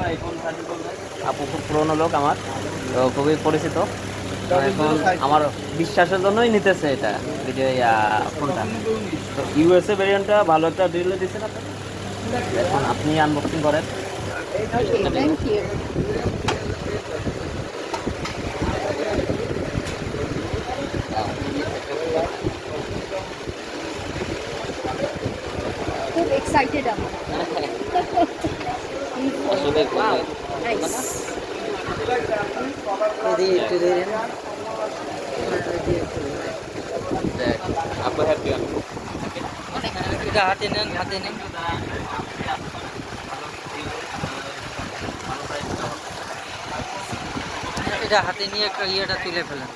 IPhone 13 বলতে আপু খুব পুরনো লোক আমার, তো খুবই পরিচিত। তো এখন আমার বিশ্বাসের জন্যই নিতেছে এটা ভিডিও ফোনটা। তো ইউএসএ ভেরিয়েন্টটা ভালো একটা ডিলে দিচ্ছেন আপনি। এখন আপনি আনবক্সিং করেন। Okay, thank you. খুব এক্সাইটেড আমি। আসলে নাইস। আপু হ্যাপি এটা হাতে নেন, হাতে নেন। এটা হাতে নিয়ে ইয়েটা তুলে ফেলেন।